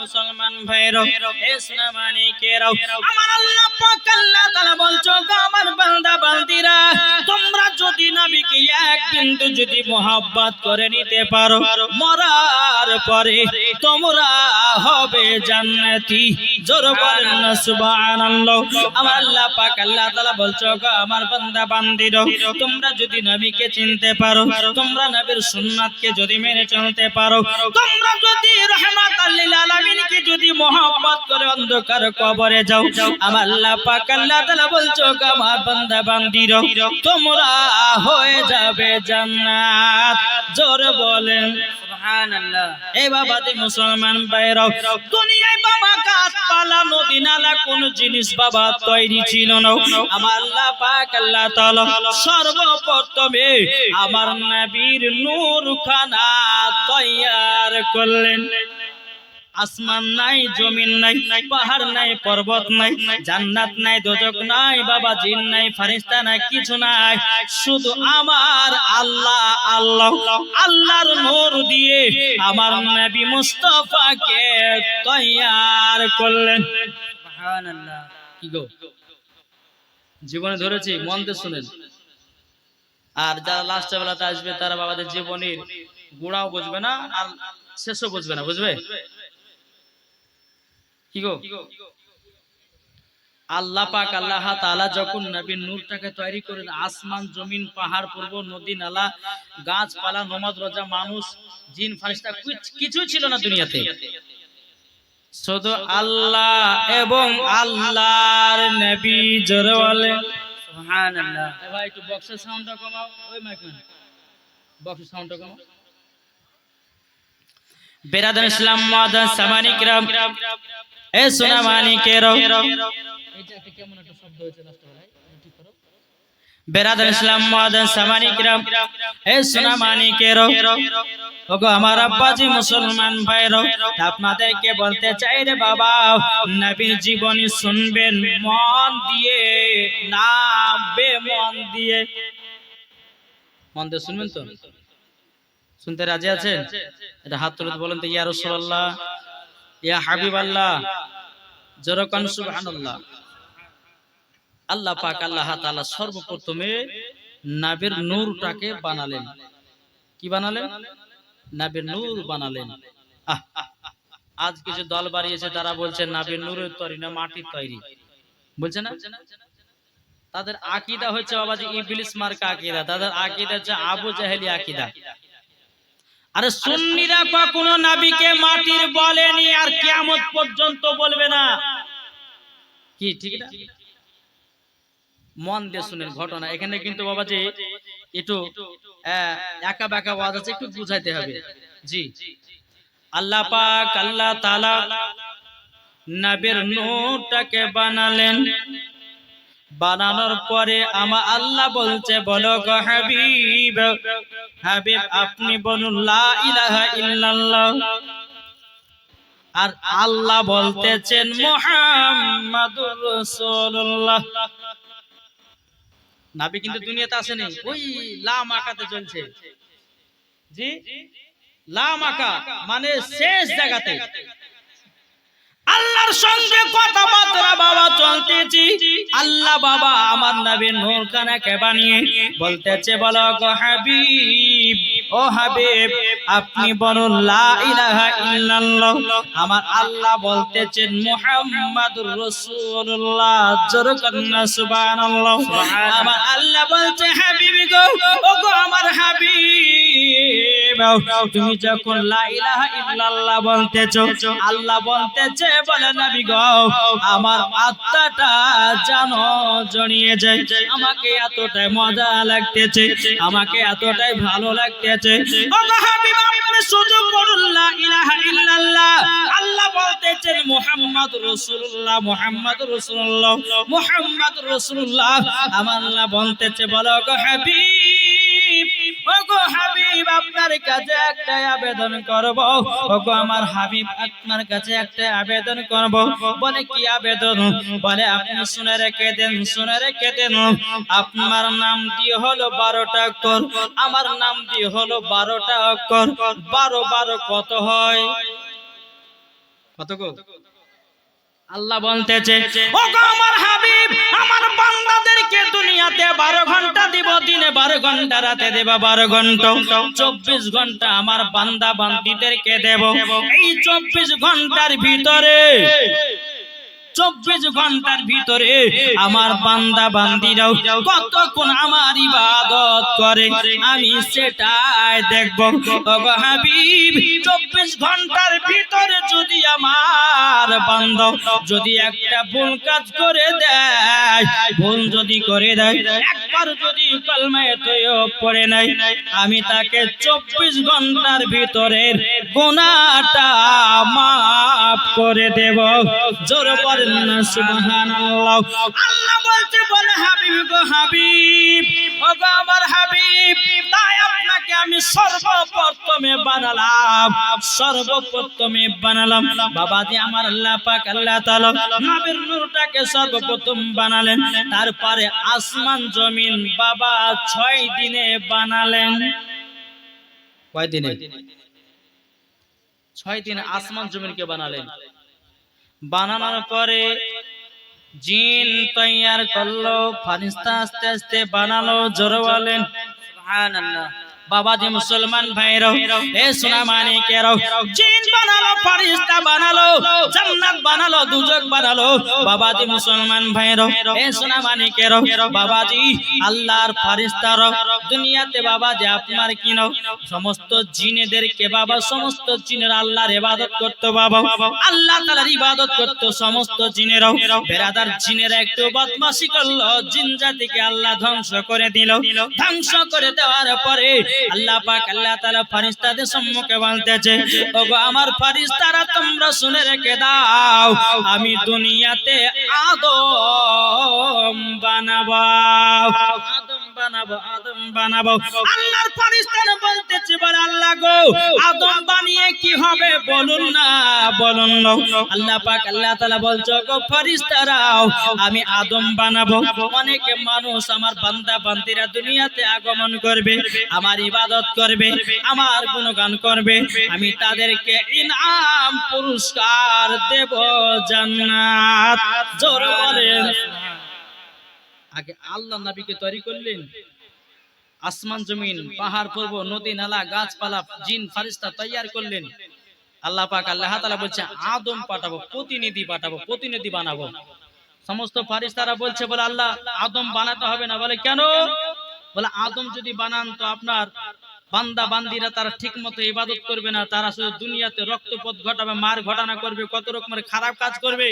মুসলমান ভাইরা ইসলামানি কেরাও আমার আল্লাহ পাক আল্লাহ তাআলা বলছো আমার বান্দা বান্দিরা তোমরা যদি নবীকে এক বিন্দু যদি মোহাব্বত করে নিতে পারো মরার পরে তোমরা হবে জান্নাতি জোরে বলেন না সুবহানাল্লাহ আমার আল্লাহ পাক আল্লাহ তাআলা বলছো আমার বান্দা বান্দিরা তোমরা যদি নবীকে চিনতে পারো তোমরা নবীর সুন্নাতকে যদি মেনে চলতে পারো তোমরা যদি রাহমাতাল লিল আলামিনকে যদি মোহাব্বত করে অন্ধকার কবরে যাও আমার আল্লাহ পাক আল্লাহ তাআলা বলছো আমার বান্দা বান্দিরা তোমরা হয়ে যাবে জান্নাত জোরে বলেন সুবহানাল্লাহ এই বাবাতে মুসলমান ভাইরা দুনিয়ায় বাবা গাছপালা নদী নালা কোন জিনিস বাবা তৈরি ছিল না আমার আল্লাহ পাক আল্লাহ তাআলা সর্বপ্রথমে আমার নবীর নূর খানা তৈয়ার করলেন আসমান নাই জমিন নাই পাহাড় নাই পর্বত নাই জান্নাত নাই দোজখ নাই বাবা জিন নাই ফেরেশতা নাই কিছু নাই শুধু আমার আল্লাহ আল্লাহ আল্লাহর নূর দিয়ে আমার নবী মুস্তাফাকে তৈয়ার করলেন সুবহানাল্লাহ কি গো জীবনে ধরেছি মন দিয়ে শুনেন আর যারা লাস্ট বেলাতে আসবে তারা বাবাদের জীবনের গোড়াও বুঝবে না আর শেষও বুঝবে না বুঝবে কি গো আল্লাহ পাক আল্লাহ তাআলা যখন নবীর নূরটাকে তৈরি করেন আসমান জমিন পাহাড় পর্বত নদী নালা গাছপালা নমাজ রোজা মানুষ জিন ফেরেশতা কিছু ছিল না দুনিয়াতে শুধু আল্লাহ এবং আল্লাহর নবী জোরে বলেন সুবহানাল্লাহ ভাই একটু বক্সের সাউন্ডটা কমাও ওই মাইক বক্সের সাউন্ডটা কমাও বেরাদান ইসলাম মাদান সামানি কিরাম এ সোনা মানিকেরও এইটা একটা কেমন একটা শব্দ হয়েছে লাস্ট বেলায় ঠিক করো বেরাদান ইসলাম মাদান সামানি কিরাম এ সোনা মানিকেরও ওগো আমার আব্বাজি মুসলমান ভাইরা আপনাদেরকে বলতে চাই রে বাবা নবীর জীবনী শুনবেন মন দিয়ে না বেমন দিয়ে মন দিয়ে শুনবেন তো শুনতে রাজি আছেন এটা হাত তুলে বলেন তো ইয়া রাসূলুল্লাহ ইয়া হাবিবাল্লাহ জোরে কোন সুবহানাল্লাহ আল্লাহ পাক আল্লাহ তাআলা সর্বপ্রথমে নবীর নূরটাকে বানালেন কি বানালেন নবীর নূর বানালেন আজ কিছু দল বাড়িয়েছে তারা বলছে নবীর নূরের তৈরি না মাটির তৈরি বলছে না তাদের আকীদা হচ্ছে বাবাজি ইবলিস মার্কা আকীদা তাদের আকীদা হচ্ছে আবু জাহেলি আকীদা আরে সুন্নিরা কখনো নবীকে মাটির বলেনি আর কিয়ামত পর্যন্ত বলবে না কি ঠিক না মন দিয়ে শুনেন ঘটনা এখানে কিন্তু বাবাজি একটু একা বাঁকা ওয়াজ আছে একটু বুঝাইতে হবে জি আল্লাহ পাক আল্লাহ তাআলা নবীর নূরটাকে বানালেন বানানোর পরে আমার আল্লাহ বলছে বলো গো হাবিব হাবিব আপনি বলুন লা ইলাহা ইল্লাল্লাহ আর আল্লাহ বলতেছেন মুহাম্মাদুর রাসূলুল্লাহ নবী কিন্তু দুনিয়াতে আসেনি ওই লা মাকাতে চলছে জি লা মাকা মানে শেষ জায়গাতে আল্লাহর সঙ্গে কথাবার্তা বাবা চলতেছি আল্লাহ বাবা আমার নবীর নূর খানাকে বানিয়ে বলতেছে বলো গো হাবিব ও হাবিব আপনি বলুন লা ইলাহা ইল্লাল্লাহ আমার আল্লাহ বলতেছেন মুহাম্মাদুর রাসূলুল্লাহ জোরে কন্না সুবহানাল্লাহ আমার আল্লাহ বলছে হাবিব গো ও গো আমার হাবিব তুমি যখন লা ইলাহা ইল্লাল্লাহ বলতেছো আল্লাহ বলতেছে বলে নবী গো আমার আত্মাটা জানো জড়িয়ে যায় আমাকে এতটাই মজা লাগতেছে আমাকে এতটাই ভালো লাগতেছে ও গো হাবিব আপনি শুধু বলুন লা ইলাহা ইল্লাল্লাহ আল্লাহ বলতেছেন মুহাম্মাদুর রাসূলুল্লাহ মুহাম্মাদুর রাসূলুল্লাহ মুহাম্মাদুর রাসূলুল্লাহ আমার আল্লাহ বলতেছে বলো গো হাবিব ওগো হাবিব আপনার কাছে একটা আবেদন করব ওগো আমার হাবিব আপনার কাছে একটা আবেদন করব বলে কি আবেদন বলে আপনি শুনে রেখে দেন আপনার নাম দিয়ে হলো 12টা অক্ষর আমার নাম দিয়ে হলো 12টা অক্ষর 12 12 কত হয় কত গো? আল্লাহ বলতেছে ও গো আমার হাবিব, আমার বান্দাদেরকে দুনিয়াতে 12 ঘন্টা দিব, দিনে 12 ঘন্টা, রাতে দেব 12 ঘন্টা, 24 ঘন্টা আমার বান্দা বান্দীদেরকে দেব। এই 24 ঘন্টার ভিতরে 24 ঘন্টার ভিতরে আমার বান্দা বান্দীরাও কতক্ষণ আমার ইবাদত করে আমি সেটাই দেখব। ওগো হাবিব, 24 ঘন্টার ভিতরে যদি আমার বান্দা যদি একটা ভুল কাজ করে দেয়, ভুল যদি করে দেয়, একবার যদি কলমায়ে তৈয়ব পড়ে নাই, আমি তাকে 24 ঘন্টার ভিতরে গুনাহটা মাফ করে দেব। জোরে বলেন না সুবহানাল্লাহ। আল্লাহ বলতে বলে হাবিব গো হাবিব, ও গো আমার হাবিব, তাই আপনাকে আমি সর্বপ্রথমে বানালাম বাবাজি আমার আল্লাহ পাক আল্লাহ তাআলা নবীর নূরটাকে সর্বপ্রথম বানালেন, তারপরে আসমান জমিন বাবা 6 দিনে বানালেন। কয় দিনে? 6 দিনে আসমান জমিনকে বানালেন। বানানোর পরে জিন তৈয়ার করলো, ফেরেশতা আস্তে আস্তে বানালো। জোরে বলেন সুবহানাল্লাহ। বাবাজি মুসলমান ভাইরা, এ সোনা মানিকেরা, জিন বানালো, ফেরেশতা বানালো, জান্নাত বানালো, দুজক বানালো। বাবাজি মুসলমান ভাইরা, এ সোনা মানিকেরা, বাবাজি আল্লাহর ফেরেশতারা দুনিয়াতে বাবাজি আপনার কিনো সমস্ত জিনেদেরকে বাবা, সমস্ত জিনেরা আল্লাহর ইবাদত করত বাবা, আল্লাহ তাআলার ইবাদত করত সমস্ত জিনেরা। বেরাদার জিনেরা একটু বদমাশি করলো, জিন জাতিকে আল্লাহ ধ্বংস করে দিল। ধ্বংস করে দেওয়ার পরে আল্লাহ পাক আল্লাহ তাআলা ফেরেশতাদের সম্মুখে বলতেছে, ওগো আমার ফেরেশতারা তোমরা শুনে রেখে দাও, আমি দুনিয়াতে আদম বানাবো, আদম বানাবো। আল্লাহর ফেরেশতারা বলতেছে, বলে আল্লাহ গো, আদম বানিয়ে কি হবে বলুন না, বলুন না। আল্লাহ পাক আল্লাহ তাআলা বলছো, গো ফেরেশতারাও আমি আদম বানাবো। অনেক মানুষ আমার বান্দা বান্দীরা দুনিয়াতে আগমন করবে, আমার ইবাদত করবে, আমার গুণগান করবে, আমি তাদেরকে ইনাম পুরস্কার দেব জান্নাত। জোরে বলেন। আগে আল্লাহ নবীকে তৈরি করলেন, আসমান জমিন পাহাড় পর্বত নদী নালা গাছপালা জিন ফেরেশতা তৈয়ার করলেন। আল্লাহ পাক আল্লাহ তাআলা বলছে আদম পাঠাবো, প্রতিনিধি পাঠাবো, প্রতিনিধি বানাবো। সমস্ত ফেরেশতারা বলছে, বলে আল্লাহ আদম বানাতে হবে না। বলে কেন? বলে আদম যদি বানান তো আপনার বান্দা বান্দিরা তারা ঠিক মতো ইবাদত করবে না, তারা শুধু দুনিয়াতে রক্তপাত ঘটাবে, মার ঘটনা করবে, কত রকমের খারাপ কাজ করবে।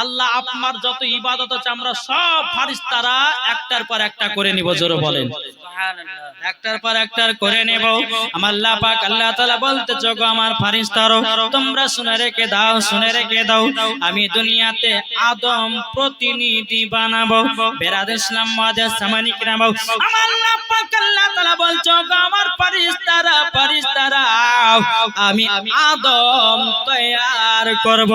আল্লাহ আপনার যত ইবাদত আছে আমরা সব ফেরেশতারা একটার পর একটা করে নিব। জোরে বলেন সুবহানাল্লাহ। একটার পর একটা করে নেব। আমার আল্লাহ পাক আল্লাহ তাআলা বলতেছে, গো আমার ফেরেশতারা তোমরা শুনে রেখে দাও, শুনে রেখে দাও, আমি দুনিয়াতে আদম প্রতিনিধি বানাবো। বেরাদ ইসলাম মাদের সামানিক রাম, আমার আল্লাহ পাক আল্লাহ তাআলা বলছো, গো আমার ফেরেশতারা ফেরেশতারা আমি আদম তৈয়ার করব।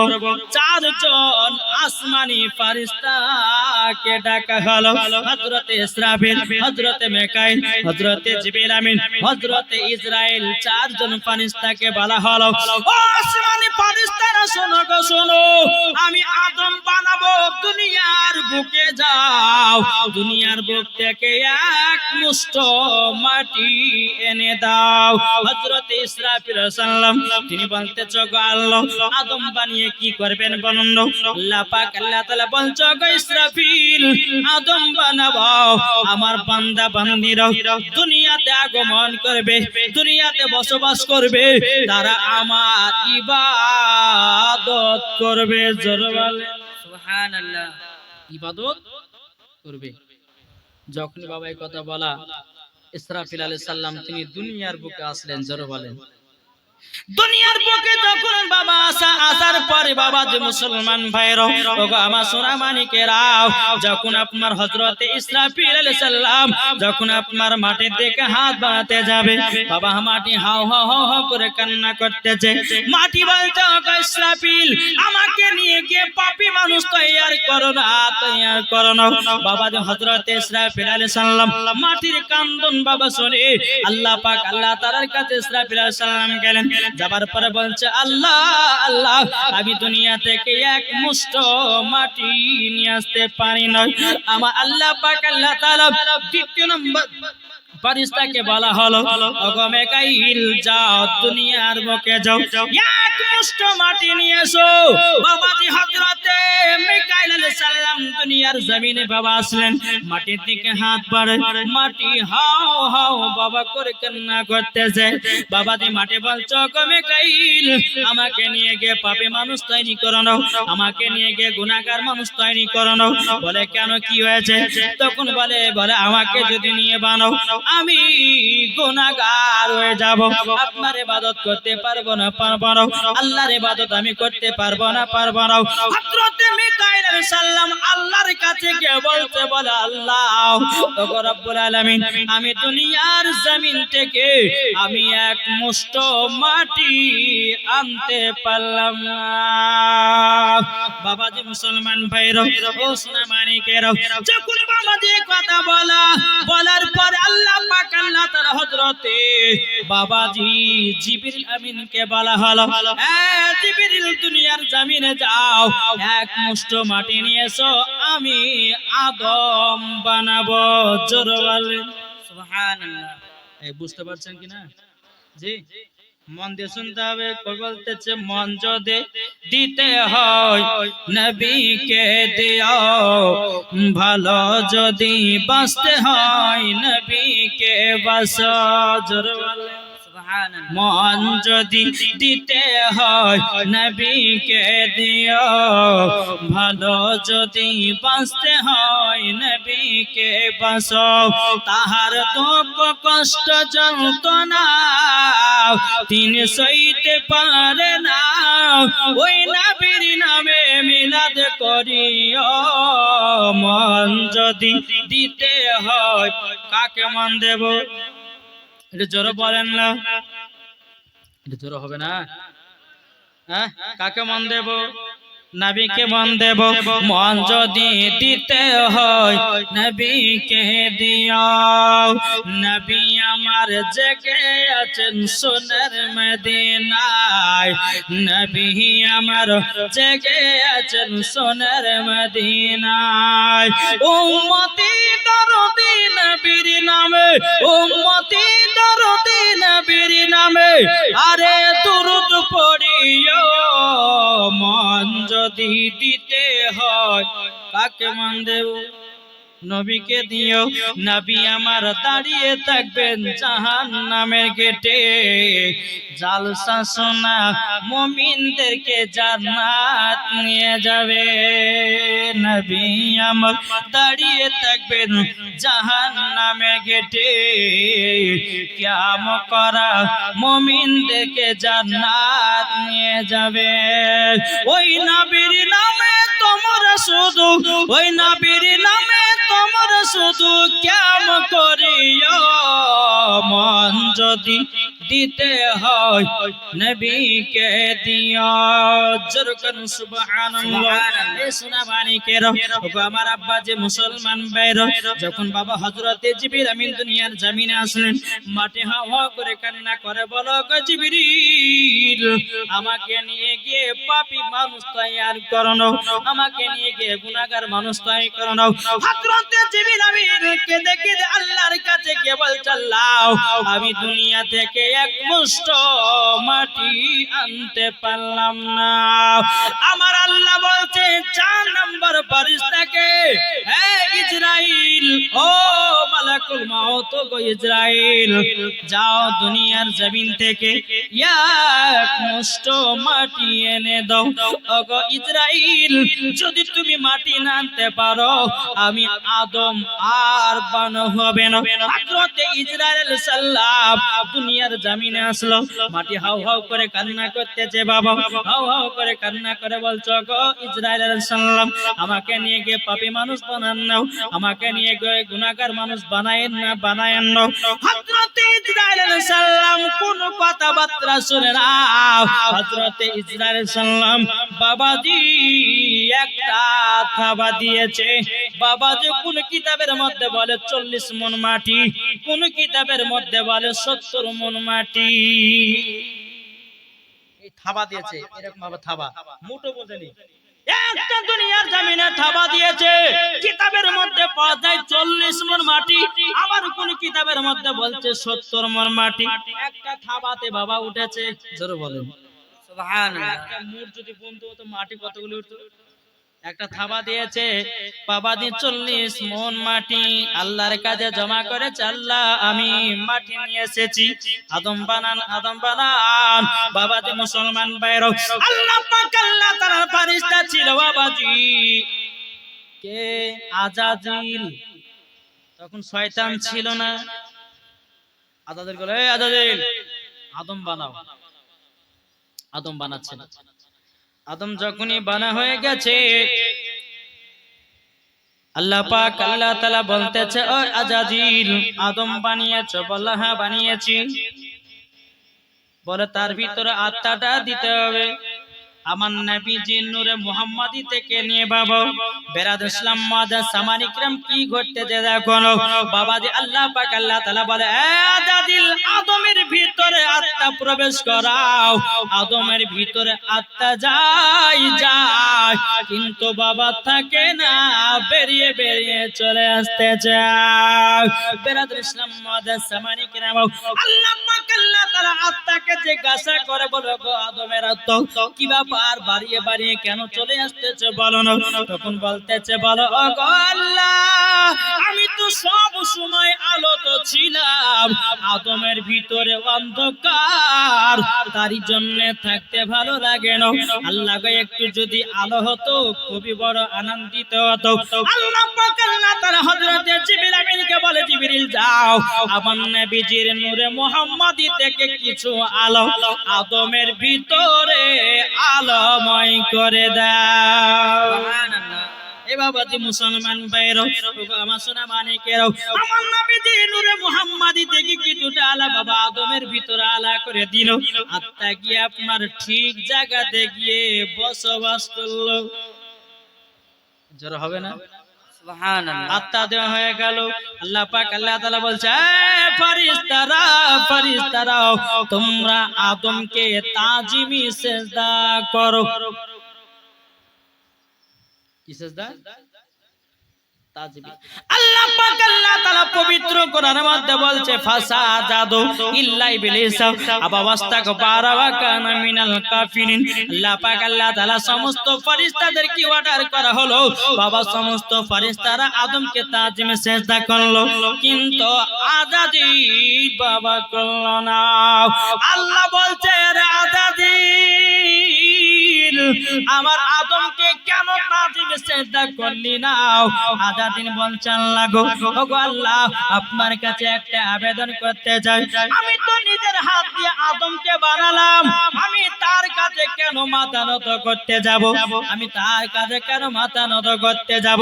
4 জন আসমানি ফেরেশতাকে ডাকা হলো, হযরতে ইসরাফিল, হযরতে মিকাইল, হযরতে জিবরিল আমিন, হযরতে ইসরাইল। 4 জন ফেরেশতাকে বলা হলো, ও আসমানি ফেরেশতারা শোনো গো শোনো, আমি আদম বানাবো, দুনিয়ার বুকে যাও, দুনিয়ার বুক থেকে এক মুষ্ঠ মাটি এনে দাও। হযরতে ইসরাফিল সাল্লাম তিনি বলতেছে, গো আল্লাহ আদম বানিয়ে কি করবেন বলুন। আল্লাহ পাক আল্লাহ তাআলা বলছে, গো ইসরাফিল আদম বানাবো, আমার বান্দা বান্দীরা দুনিয়াতে আগমন করবে, দুনিয়াতে বসবাস করবে, তারা আমার ইবাদত করবে। জোরে বলেন সুবহানাল্লাহ। ইবাদত করবে। যখন বাবা এই কথা বলা, ইসরাফিল আলাইহিস সালাম তিনি দুনিয়ার বুকে আসলেন। জোরে বলেন দুনিয়ার বুকে যখন বাবা আসার পরে বাবা যে মুসলমান ভাইরা, ওগো আমার সোনা মানিকেরা, যখন আপনার হযরতে ইসরাফিল আলাইহিস সালাম যখন আপনার মাটির দিকে হাত বাড়াতে যাবে, বাবা মাটি হাও হাও হাও করে কান্না করতেছে। মাটি বলতে, ওগো ইসরাফিল আমাকে নিয়ে গিয়ে পাপী মানুষ তৈয়ার করো না, তৈয়ার করো না। বাবা যে হযরতে ইসরাফিল আলাইহিস সালাম মাটির কান্দন বাবা শুনে আল্লাহ পাক আল্লাহ তাআলার কাছে ইসরাফিল আলাইহিস সালাম গেলেন। যাবার পরে বলছে আল্লাহ আল্লাহ আমি দুনিয়া থেকে এক মুষ্ট মাটি নিয়ে আসতে পারি না। আমার আল্লাহ পাক আল্লাহ তাআলা দ্বিতীয় নম্বর ফেরেশতাকে বলা হলো ওগো মিকাইল যাও দুনিয়ার বুকে যাও এক মুষ্ট মাটি নিয়ে এসো। বাবাজি হযরতে মিকাইল আলাইহিস সালাম দুনিয়ার জমিনে বাবা আসলেন, মাটির দিকে হাত বাড়ায়, মাটি হাও হাও বাবা করে কান্না করতেছে। বাবাজি মাটি বলছো ওগো মিকাইল আমাকে নিয়ে গিয়ে পাপী মানুষ তৈরি করো না, আমাকে নিয়ে গিয়ে গুনাহগার মানুষ তৈরি করো না। বলে কেন কি হয়েছে? তখন বলে আমাকে যদি নিয়ে বানাও আমি গুনাহগার হয়ে যাব, আপনার ইবাদত করতে পারবো না আল্লাহর ইবাদত আমি করতে পারবো না হযরত মিকাইল আলাইহিস সালাম আল্লাহর কাছে গিয়ে বলতে বলে আল্লাহ ওগো রব্বুল আলামিন আমি দুনিয়ার জমিন থেকে আমি এক মুষ্ট মাটি আনতে পারলাম না। বাবাজি মুসলমান ভাইরা ও সোনা মানিকেরা, যখন বাবাজি কথা বলার পর আল্লাহ পাক আল্লাহ তাআলা হযরতে বাবাজি জিবরিল আমিনকে বলা হলো জিবরিল দুনিয়ার জমিনে যাও এক মুষ্ট মাটি নিয়ে এসো আমি আদম বানাবো। জোরে বলেন সুবহানাল্লাহ। এই বুঝতে পারছেন কিনা? জি মন দিয়ে শুনতে হবে। বলতেছে মন যদি দিতে হয় নবীকে দিও, ভালো যদি বাঁচতে হয় নবীকে বাঁচো। জোরে বলেন সুবহানাল্লাহ। মন যদি দিতে হয় নবীকে দিও, ভালো যদি বাঁচতে হয় নবীকে বাঁচো। তাহার দুঃখ কষ্ট যন্ত্রণা তিনি সইতে পারে না, ওই নবীর নামে মিলাদ করিও। মন যদি দিতে হয় কাকে মন দেব? এটা জোরে বলেন না, এটা জোরে হবে না। হ্যাঁ কাকে মন দেব? নবীকে মন দেব। মন যদি দিতে হয় নবীকে দিও। নবী আমার জেগে আছেন সোনার মদিনায়, নবী আমার জেগে আছেন সোনার মদিনায়। উম্মতি দরদি নবীর নামে, উম্মতি দরদি নবীর নামে আরে দুরূদ পড়িও। মন যদি দিতে হয় কাকে মন দেব? নবীকে দিও। নবী আমার দাঁড়িয়ে থাকবেন জাহান্নামের গেটে, জালসা শোনা মুমিনদেরকে জান্নাত নিয়ে যাবে। নবী আমার দাঁড়িয়ে থাকবেন জাহান্নামের গেটে, কিয়ামত করা মুমিনদেরকে জান্নাত নিয়ে যাবে। ওই নবীর নামে তোমরা শুধু, ওই নবীর নামে তোমরা শুধু কিয়ামত করিও। মন যদি দিতে হয় নবীকে দিও। জোরকান সুবহানাল্লাহ। এই সোনা মানিকেরা ওগো আমার আব্বা যে মুসলমান ভাইরা, যখন বাবা হযরতে জিবরিল আমিন দুনিয়ার জমিনে আসলেন, মাটি হাওয়া করে কান্না করে বলো গো জিবরিল আমাকে নিয়ে গিয়ে পাপী মানুষ তৈরি করো, আমাকে নিয়ে গিয়ে গুনাহগার মানুষ তৈরি করো। হযরতে জিবরিল আমিন কেঁদে কেঁদে আল্লাহর কাছে গিয়ে বলছে আল্লাহ আমি দুনিয়া থেকে এক মুষ্ট মাটি আনতে পারলাম না। আমার আল্লাহ বলছে 4 নম্বর ফেরেশতাকে হে ইসরাইল, ও মালাকুল মাউত গো ইসরাইল, যাও দুনিয়ার জমিন থেকে এক মুষ্ট মাটি এনে দাও। ওগো ইসরাইল যদি তুমি মাটি না আনতে পারো আমি আদম আর বানানো হবে না। হযরতে ইসরাইল আলাইহিস সালাম দুনিয়ার জমিনে আসলো, মাটি হাউ হাউ করে কান্না করতেছে। বাবা হাউ হাউ করে কান্না করে বলছো গো ইসরাইল আলাইহিস সালাম আমাকে নিয়ে গিয়ে পাপী মানুষ বানান না, আমাকে নিয়ে গিয়ে গুনাহগার মানুষ বানায়েন না। হযরতে ইসরাইল আলাইহিস সালাম কোন কথাবার্তা শুনে না। হযরতে ইসরাইল আলাইহিস সালাম বাবাজি একটা থাবা দিয়েছে। বাবাজি কোন কিতাবের মধ্যে বলে 40 মণ মাটি, কোন কিতাবের মধ্যে বলে 70 মণ মাটি। থাবা দিয়েছে, এরকম ভাবে থাবা মুঠো বোঝেনি, একটা দুনিয়ার জমিনে থাবা দিয়েছে। কিতাবের মধ্যে পাওয়া যায় 40 মণ মাটি, আবার কোন কিতাবের মধ্যে বলছে 70 মণ মাটি। একটা থাবাতে বাবা উঠেছে, জোরে বলেন সুবহানাল্লাহ। একটা মুঠ যদি বন্ধ হতো মাটি কতগুলো উঠতো? একটা থাবা দিয়েছে বাবাজি 40 মণ মাটি আল্লাহর কাছে জমা করেছে। আল্লাহ আমি মাটি নিয়ে এসেছি, আদম বানান আদম বানান। বাবাজি মুসলমান ভাইরা, আল্লাহ পাক আল্লাহ তাআলার ফেরেশতা ছিল বাবাজি কে? আজাজিল। তখন শয়তান ছিল না। আজাজিল বলে, এই আজাজিল আদম বানাও। আদম বানাচ্ছে না। আদম যখনই বানা হয়ে গেছে, আল্লাহ পাক আল্লাহ তাআলা বলতেছে, ও আজাজিল আদম বানিয়েছো? বলে হ্যাঁ বানিয়েছি। বলে তার ভিতরে আত্মাটা দিতে হবে। আমার নবীজি নূরে মুহাম্মাদি থেকে নিয়ে বাবা বেরাদ ইসলাম মাদার সামানিকরাম কি ঘটতেছে দেখো। বাবাজি আল্লাহ পাক আল্লাহ তাআলা বলে, এ আজাজিল আদমের ভিতরে আত্মা প্রবেশ করাও। আদমের ভিতরে আত্মা যায় যায়, কিন্তু বাবা থাকে না, বেরিয়ে বেরিয়ে চলে আসতে চায়। বেরাদ ইসলাম মাদার সামানিকরাম আল্লাহ পাক আল্লাহ তাআলা আত্মাকে জিজ্ঞাসা করে, বলে গো আদমের আত্মা কি ব্যাপার বাড়িয়ে বাড়িয়ে কেন চলে আসতেছে বলো না? তখন বলতেছে, বলো ও গো আল্লাহ আমি তো সব সময় আলো তো ছিলাম, আদমের ভিতরে অন্ধকার, তারই জন্য থাকতে ভালো লাগে না। আল্লাহ গো একটু যদি আলো হতো খুবই বড় আনন্দিত হতো। আল্লাহ পাক আল্লাহ তাআলা হযরত জিবরিল আমিনকে বলে, জিবরিল যাও আমার নবীজির নূরে মুহাম্মাদি থেকে কিছু আলো আদমের ভিতরে আলোময় করে দাও। সুবহানাল্লাহ। এ বাবাজি মুসলমান ভাইরা, আমার সোনা মানিকেরাও, আমার নবীজি নূরে মুহাম্মাদি থেকে কিছুটা আলা বাবা আদমের ভিতরে আলা করে দিল। আত্মা গিয়ে আপনার ঠিক জায়গাতে গিয়ে বসবাস করলো। জোরে হবে না? সুবহানাল্লাহ। আত্মা দেওয়া হয়ে গেল। আল্লাহ পাক আল্লাহ তাআলা বলছে, ফেরেশতারা ফেরেশতারা তোমরা আদমকে তাজিমি সিজদা করো। কি সিজদা? তাজিমি। আল্লাহ পাক আল্লাহ তাআলা পবিত্র কোরআনের মধ্যে বলছে, ফাসাজাদু ইল্লা ইবলিস আবা ওয়াস্তাকবারা ওয়া কানা মিনাল কাফিরিন। আল্লাহ পাক আল্লাহ তাআলা সমস্ত ফেরেশতাদেরকে অর্ডার করা হলো, বাবা সমস্ত ফেরেশতারা আদমকে তাজিমে সিজদা করলো, কিন্তু আজাজিল বাবা করলো না। আল্লাহ বলছে, রে আজাজিল আমার আদমকে কেন তাজিমে সিজদা করলি না? আজাজিল বলছে, আল্লাহ গো আল্লাহ আপনার কাছে একটা আবেদন করতে চাই। আমি তো নিজের হাত দিয়ে আদমকে বানালাম, আমি তার কাছে কেন মাথা নত করতে যাব? আমি তার কাছে কেন মাথা নত করতে যাব?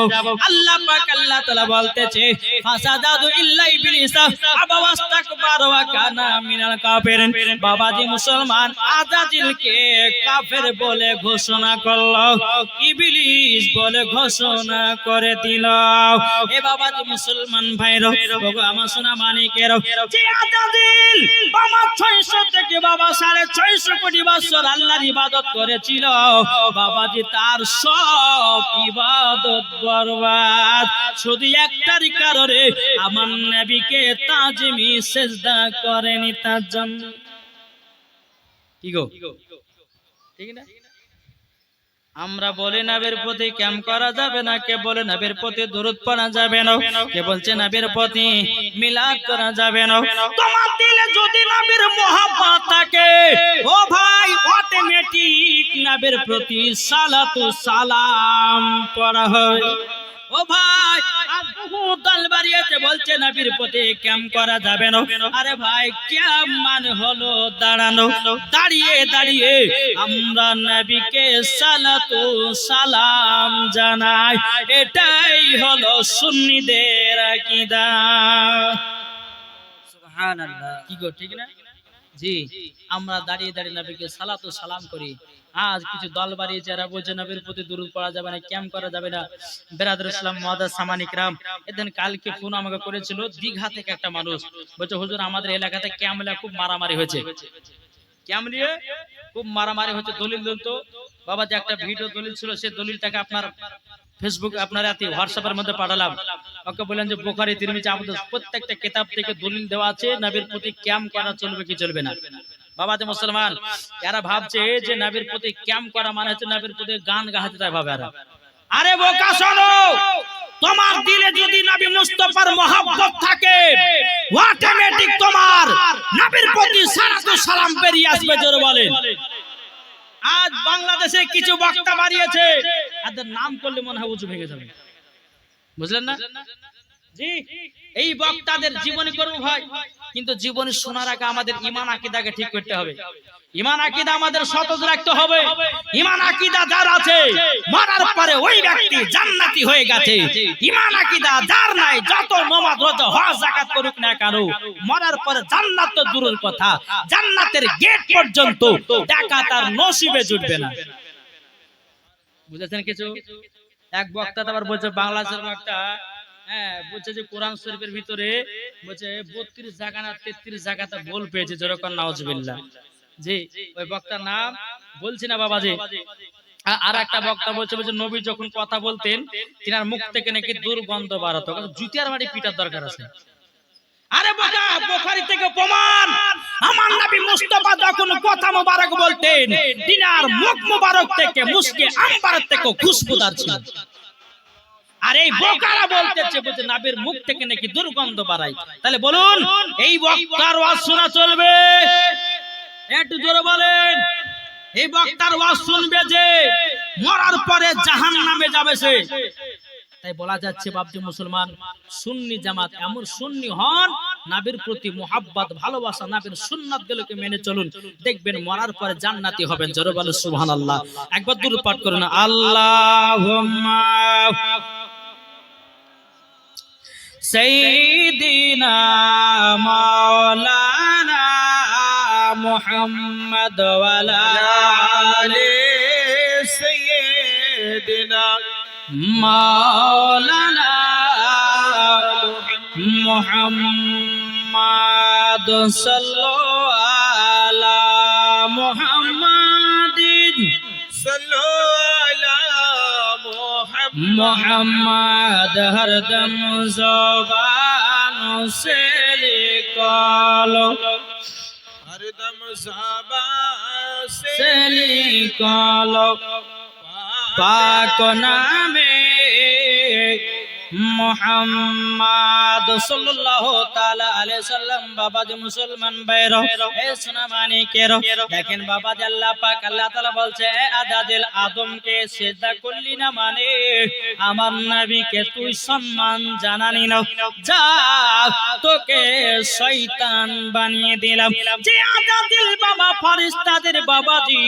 আল্লাহ পাক আল্লাহ তাআলা বলতেছে, ফাসাদাদু ইল্লা ইবলিস আবা ওয়াস্তাকবারা ওয়া কানা মিনাল কাফিরিন। বাবাজি মুসলমান আজাজিলকে কাফের বলে ঘোষণা করলো, ইবলিস বলে ঘোষণা করে দিল। এ বাবাজি মুসলমান ভাইরা, ওগো আমার সোনা মানিকেরা, যে আজাজিল বাবা 600 থেকে বাবা 650 কোটি বছর আল্লাহর ইবাদত করেছিল, বাবাজি তার সব ইবাদত বরবাদ শুধু একটারই কারণে, আমার নবীকে তাজিমি সিজদা করেনি তার জন্য। কি গো ঠিক না? আমরা বলে নবীর প্রতি ক্যাম করা যাবে না, কে বলে নবীর প্রতি দরুদ পড়া যাবে না, কে বলছে নবীর প্রতি মিলাদ করা যাবে না। তোমার দিলে যদি নবীর মোহাব্বত থাকে ও ভাই, অটোমেটিক নবীর প্রতি সালাতু সালাম পড়া হয়। ও ভাই আবু দল বাড়িয়েছে বলছে নবীর প্রতি ক্যাম করা যাবে না। আরে ভাই ক্যাম মানে হলো দাঁড়ানো, দাঁড়িয়ে দাঁড়িয়ে আমরা নবীকে সালাতু সালাম জানাই, এটাই হলো সুন্নিদের আকীদা। সুবহানাল্লাহ। কি গো ঠিক না? জি, আমরা দাঁড়িয়ে দাঁড়িয়ে নবীকে সালাতু সালাম করি। আজ কিছু দল বাড়ি যারা বলছে নবীর প্রতি দরুদ পড়া যাবে না, ক্যাম্প করা যাবে না। বেরাদর ইসলাম মুআদ্দাস সামানিকরাম, এদিন কালকে ফোন আমাকে করেছিল দীঘা থেকে একটা মানুষ, বলছে হুজুর আমাদের এলাকাতে ক্যাম্পলা খুব মারামারি হয়েছে। কেমন নিয়ে খুব মারামারি হচ্ছে, দলিল তো বাবা যে একটা ভিডিও দলিল ছিল, সেই দলিলটাকে আপনার ফেসবুক আপনার হোয়াটসঅ্যাপের মধ্যে পাঠালাম। ওকে বললেন যে বুখারী তিরমিজি আমাদের প্রত্যেকটা কিতাব থেকে দলিল দেওয়া আছে নবীর প্রতি ক্যাম্প করা চলবে কি চলবে না। বাবা যে মুসলমান এরা ভাবছে যে নবীর প্রতি ক্যাম্প করা মানে হচ্ছে নবীর প্রতি গান গাইতে তাই ভাবে এরা। আরে বোকা শোনো, তোমার দিলে যদি নবী মুস্তাফার মহব্বত থাকে অটোমেটিক তোমার নবীর প্রতি সালাতু সালাম বেরিয়ে আসবে। জোরে বলেন। আজ বাংলাদেশে কিছু বক্তা বাড়িয়েছে, তাদের নাম করলে মনে হয় উঁচু ভেঙে যাবে, বুঝলেন না জি। এই বক্তাদের জীবনী করবো ভাই, কিন্তু জীবনী শোনার আগে আমাদের ঈমান আকীদাকে ঠিক করতে হবে। ঈমান আকীদা আমাদের সতেজ রাখতে হবে। ঈমান আকীদা যার আছে মরার পরে ওই ব্যক্তি জান্নাতি হয়ে গেছে। ঈমান আকীদা যার নাই যত নামাজ রোজা হজ যাকাত করুক না কেন, মরার পরে জান্নাত তো দূরের কথা, জান্নাতের গেট পর্যন্ত দেখা তার নসিবে জুটবে না। বুঝেছেন কিছু? এক বক্তা আবার বলছে, বাংলাদেশের একটা বলছে যে কোরআন শরীফের ভিতরে বলছে 32 জায়গা না 33 জায়গাতে ভুল পেয়েছে, যেরকম নাউজুবিল্লাহ। জি, ওই বক্তার নাম বলছি না বাবাজি। আর একটা বক্তা বলছে নবী যখন কথা বলতেন তিনার মুখ থেকে নাকি দুর্গন্ধ বার হতো, জুতিয়ার বাড়ি পিটার দরকার আছে। আরে বাবা, বুখারী থেকে প্রমাণ, আমার নবী মুস্তাফা যখন কথা মোবারক বলতেন তিনার মুখ মোবারক থেকে মুশকে আম্বার থেকে খুশবুদার ছিল। আর এই বোকারা বলতেছে বলছে নবীর মুখ থেকে নাকি দুর্গন্ধ বাড়ায়। তাহলে বলুন এই বক্তার ওয়াজ শোনা চলবে? একটু জোরে বলেন। এই বক্তার ওয়াজ শুনবে যে মরার পরে জাহান্নামে যাবে সে। তাই বলা যাচ্ছে বাপজি মুসলমান, সুন্নি জামাত এমন সুন্নি হন, নবীর প্রতি মুহাব্বত ভালোবাসা, নবীর সুন্নাতগুলোকে মেনে চলুন, দেখবেন মরার পরে জান্নাতি হবেন। জোরে বলেন সুবহানাল্লাহ। একবার দুরূদ পাঠ করুন, আল্লাহুম্মা সাইয়্যিদিনা মাওলানা মুহাম্মদ ওয়া আলা আলি সাইয়্যিদিনা মাওলানা মুহাম্মদ সাল্লাল্লাহু আলা মুহাম্মাদিন সাল্লাল্লাহু আলা মুহাম্মদ হরদম ज़ुबान से निकालो, हरदम ज़ुबान से निकालो पाक नामे मुहम्मद सल्लल्लाहु ताला अलैहि वसल्लम। बाबा जी मुसलमान भाइरो ए सोना मानिकेरो, দেখেন বাবা जी আল্লাহ পাক আল্লাহ তাআলা বলছে আদাদিল আদমকে সিজদা করলি না মানে আমার নবীকে তুই সম্মান জানালি না, যা তোকে শয়তান বানিয়ে দিলাম। যে আদাদিল বাবা ফেরেশতাদের বাবাজি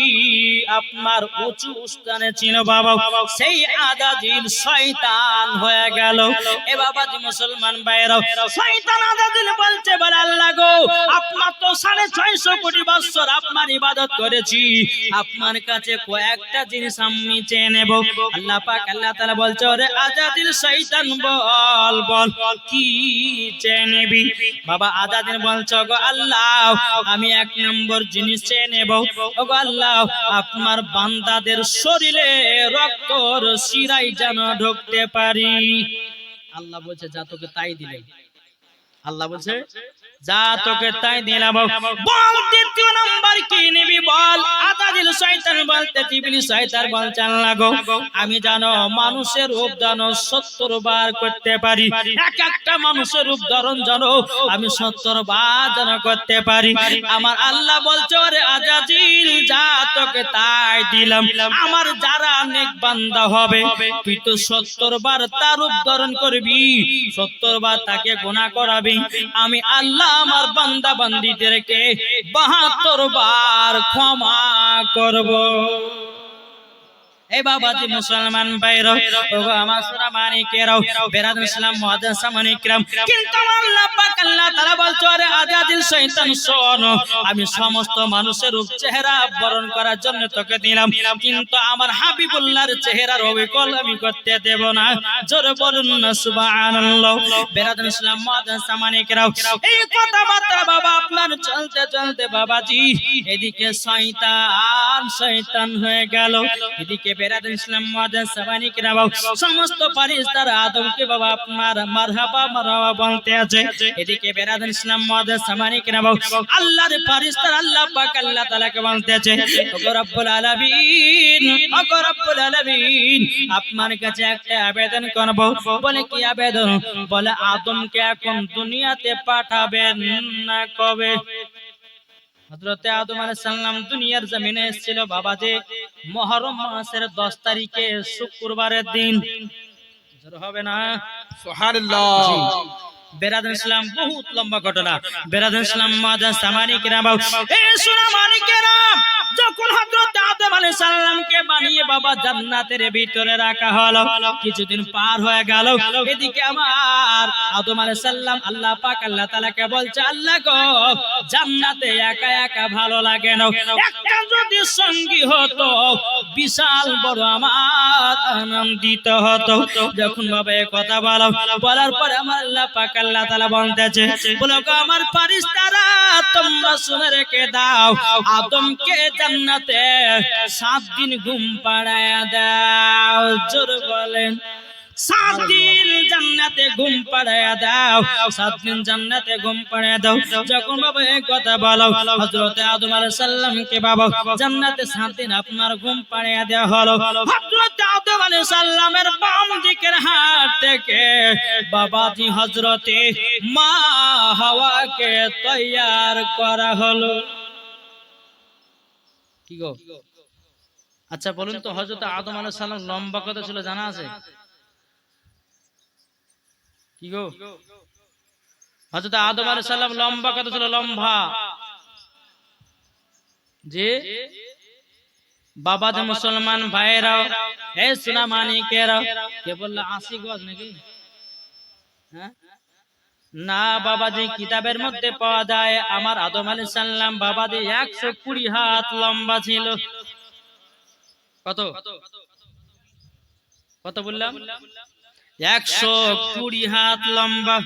আপনার উঁচু স্থানে ছিল বাবা, সেই আদাদিল শয়তান হয়ে গেল। এ বাবাজি মুসলমান ভাইরা, শয়তান আদাদিল বলছে বলে আল্লাহ গো আপনার তো 650 কোটি বছর আপনার ইবাদত করেছি, আপনার কাছে কয়েকটা জিনিস আমি চেয়ে নেব। আল্লাহ পাক আল্লাহ তাআলা বলছে ওরে আদাদিল শয়তান বল বল কি চেয়ে নিবি? বাবা আদাদিল বলছে গো আল্লাহ আমি এক নম্বর জিনিস চেয়ে নেব, ওগো আল্লাহ আপনার বান্দাদের শরীরে রক্তর শিরায় যেন ঢুকতে পারি। আল্লাহ বলছে যা তোকে তাই দিলাম। আল্লাহ বলছে যা তোকে তাই দিলাম। বল দ্বিতীয় নাম্বার কি নিবি বল? আদাদিল শয়তান বলতে ইবলিস শয়তান বলছে আল্লাহ গো আমি জানো মানুষের রূপ জানো 70 বার করতে পারি, এক একটা মানুষের রূপ ধারণ জানো আমি 70 বার জানো করতে পারি। আমার আল্লাহ বলছে ওরে আদাদিল যা তোকে তাই দিলাম। আমার যারা নেক বান্দা হবে তুই তো 70 বার তার রূপ ধারণ করবি, 70 বার তাকে গুনাহ করাবি। আমি আল্লাহ আমার বান্দা বান্দীদেরকে 72 বার ক্ষমা করব। এই বাবাজি মুসলমান ভাইরা ওগো আমার সোনা মানিকেরাও বেরাদ ইসলাম মুআজ্জাজ সামানিকরাম কিন্তু আমার আল্লাহ পাক আল্লাহ তাআলা বলছো আরে আজাদিল শয়তান শোনো আমি সমস্ত মানুষের রূপ চেহারা বরণ করার জন্য তোকে দিলাম কিন্তু আমার হাবিবুল্লাহর চেহারার অবিকল আমি করতে দেব না জোরে বলুন না সুবহানাল্লাহ বেরাদ ইসলাম মুআজ্জাজ সামানিকরাম এই কথা মাত্র বাবা আপনার চলতে চলতে বাবাজি এদিকে শয়তান হয়ে গেল এদিকে বেরাদুল ইসলাম মুআজ্জাজ সামানিকরাম সমস্ত ফেরেশতারা আদমকে বাবা আপনার মারহাবা মারহাবা বলতে আছে এদিকে বেরাদুল ইসলাম মুআজ্জাজ সামানিকরাম আল্লাহর ফেরেশতারা আল্লাহ পাক আল্লাহ তাআলাকে বলতে আছে ওগো রব্বুল আলামিন আপনার কাছে একটা আবেদন করব বলে কি আবেদন বলে আদমকে এখন দুনিয়াতে পাঠাবেন না কবে হযরতে আদম আলাইহিস সালাম দুনিয়ার জমিনে এসেছিল বাবা যে মুহররম মাসের 10 তারিখে শুক্রবারের দিন হবে না সুবহানাল্লাহ বেরাদুল ইসলাম বহুত লম্বা ঘটনা বেরাদুল ইসলাম মুআজ্জাজ সামানিকরাম এই সোনা মানিকেরাম যখন হযরত আদম আলাইহিস সালামকে বানিয়ে বাবা জান্নাতের ভিতরে রাখা হলো কিছুদিন পার হয়ে গেল এদিকে আমার আদম আলাইহিস সালাম আল্লাহ পাক আল্লাহ তাআলাকে বলছে আল্লাহ গো জান্নাতে একা একা ভালো লাগে না একটা যদি সঙ্গী হতো বিশাল বড় আমার আনন্দিত হতো যখন বাবা এই কথা বলার পর আমার আল্লাহ পাক আল্লাহ তাআলা বলতেছে বলো গো আমার ফেরেশতারা তোমরা শুনে রেখে দাও আদমকে জান্নাতে 7 দিন ঘুম পাড়ায়া দাও জোরে বলেন 7 দিন জান্নাতে ঘুম পাড়ায়া দাও 7 দিন জান্নাতে ঘুম পাড়ায়া দাও যখন বাবা এই কথা বলো হযরত আদম আলাইহিস সালামকে বাবা জান্নাতে 7 দিন আপনার ঘুম পাড়ায়া দেওয়া হলো হযরত আদম আলাইহিস সালামের বাম দিকের হাত থেকে বাবাজি হযরতে মা হাওয়াকে তৈয়ার করা হলো কি গো আচ্ছা বলুন তো হযরত আদম আলাইহিস সালাম লম্বা কত ছিল জানা আছে কি গো হযরত আদম আলাইহিস সালাম লম্বা কত ছিল লম্বা যে বাবা যে মুসলমান ভাইরা এই সোনা মানিকেরা কে বলল 80 গজ নাকি হ্যাঁ না বাবাজি কিতাবের মধ্যে পাওয়া যায় আমার আদম আলাইহিস সালাম বাবাজি 120 হাত লম্বা ছিল কত কত বললাম 120 হাত লম্বা